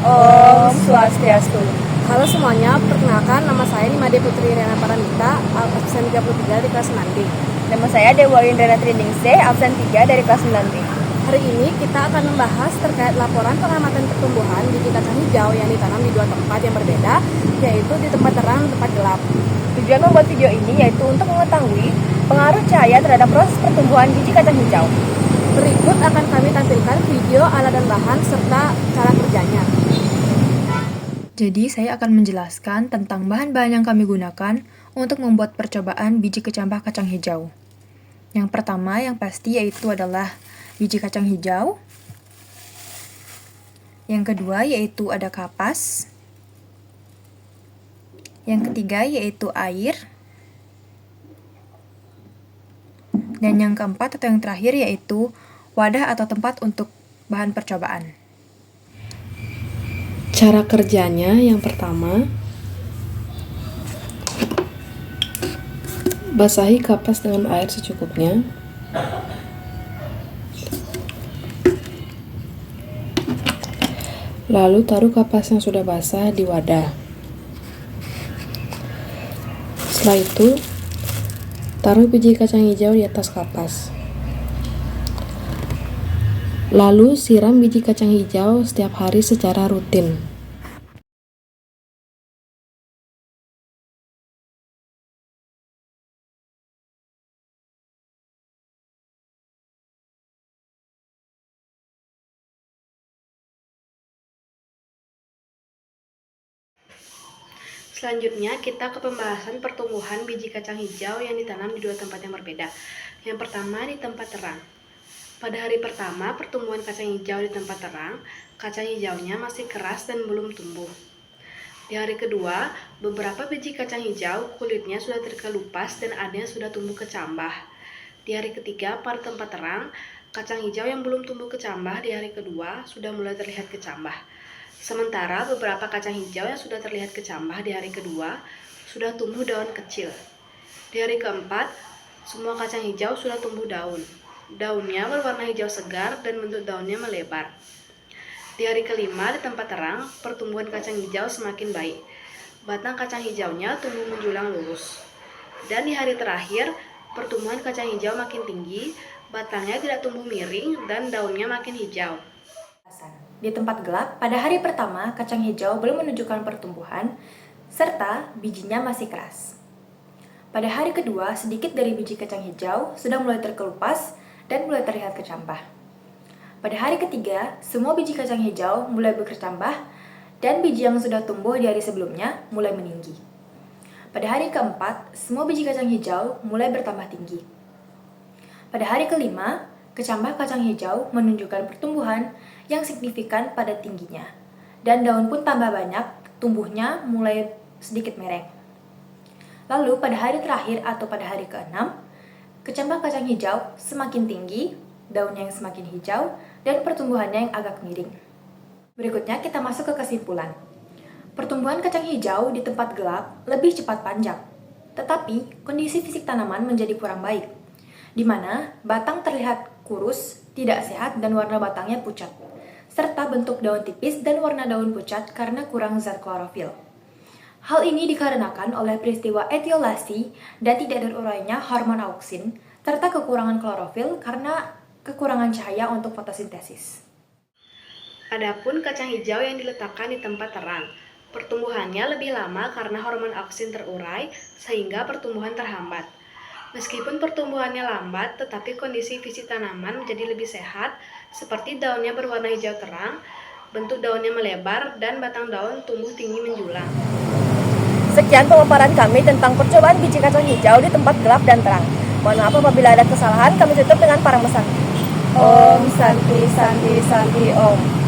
Om Swastiastu. Halo semuanya, perkenalkan nama saya Nimade Putri Riana Paramita, absen 33 dari kelas 6D. Nama saya Dewa Indrana Triningsih, absen 3 dari kelas 9D. Hari ini kita akan membahas terkait laporan pengamatan pertumbuhan biji kacang hijau yang ditanam di dua tempat yang berbeda, yaitu di tempat terang dan tempat gelap. Tujuan membuat video ini yaitu untuk mengetahui pengaruh cahaya terhadap proses pertumbuhan biji kacang hijau. Berikut akan kami tampilkan video alat dan bahan serta cara kerjanya. Jadi, saya akan menjelaskan tentang bahan-bahan yang kami gunakan untuk membuat percobaan biji kecambah kacang hijau. Yang pertama, yang pasti yaitu adalah biji kacang hijau. Yang kedua, yaitu ada kapas. Yang ketiga, yaitu air. Dan yang keempat atau yang terakhir, yaitu wadah atau tempat untuk bahan percobaan. Cara kerjanya yang pertama, basahi kapas dengan air secukupnya. Lalu taruh kapas yang sudah basah di wadah. Setelah itu, taruh biji kacang hijau di atas kapas. Lalu siram biji kacang hijau setiap hari secara rutin. Selanjutnya, kita ke pembahasan pertumbuhan biji kacang hijau yang ditanam di dua tempat yang berbeda. Yang pertama, di tempat terang. Pada hari pertama pertumbuhan kacang hijau di tempat terang, kacang hijaunya masih keras dan belum tumbuh. Di hari kedua, beberapa biji kacang hijau kulitnya sudah terkelupas dan ada yang sudah tumbuh kecambah. Di hari ketiga, pada tempat terang, kacang hijau yang belum tumbuh kecambah di hari kedua sudah mulai terlihat kecambah. Sementara beberapa kacang hijau yang sudah terlihat kecambah di hari kedua sudah tumbuh daun kecil. Di hari keempat, semua kacang hijau sudah tumbuh daun. Daunnya berwarna hijau segar dan bentuk daunnya melebar. Di hari kelima di tempat terang, pertumbuhan kacang hijau semakin baik. Batang kacang hijaunya tumbuh menjulang lurus. Dan di hari terakhir, pertumbuhan kacang hijau makin tinggi, batangnya tidak tumbuh miring dan daunnya makin hijau. Di tempat gelap, pada hari pertama kacang hijau belum menunjukkan pertumbuhan, serta bijinya masih keras. Pada hari kedua, sedikit dari biji kacang hijau sudah mulai terkelupas dan mulai terlihat kecambah. Pada hari ketiga, semua biji kacang hijau mulai berkecambah dan biji yang sudah tumbuh di hari sebelumnya mulai meninggi. Pada hari keempat, semua biji kacang hijau mulai bertambah tinggi. Pada hari kelima, kecambah kacang hijau menunjukkan pertumbuhan yang signifikan pada tingginya, dan daun pun tambah banyak, tumbuhnya mulai sedikit mereng. Lalu pada hari terakhir atau pada hari ke-6, kecambah kacang hijau semakin tinggi, daunnya yang semakin hijau, dan pertumbuhannya yang agak miring. Berikutnya kita masuk ke kesimpulan. Pertumbuhan kacang hijau di tempat gelap lebih cepat panjang, tetapi kondisi fisik tanaman menjadi kurang baik, di mana batang terlihat kurus, tidak sehat, dan warna batangnya pucat, serta bentuk daun tipis dan warna daun pucat karena kurang zat klorofil. Hal ini dikarenakan oleh peristiwa etiolasi dan tidak terurainya hormon auksin, serta kekurangan klorofil karena kekurangan cahaya untuk fotosintesis. Adapun kacang hijau yang diletakkan di tempat terang, pertumbuhannya lebih lama karena hormon auksin terurai sehingga pertumbuhan terhambat. Meskipun pertumbuhannya lambat, tetapi kondisi fisik tanaman menjadi lebih sehat, seperti daunnya berwarna hijau terang, bentuk daunnya melebar, dan batang daun tumbuh tinggi menjulang. Sekian pemaparan kami tentang percobaan biji kacang hijau di tempat gelap dan terang. Mohon maaf apabila ada kesalahan, kami tutup dengan parang pesan. Om Santi Santi Santi Om.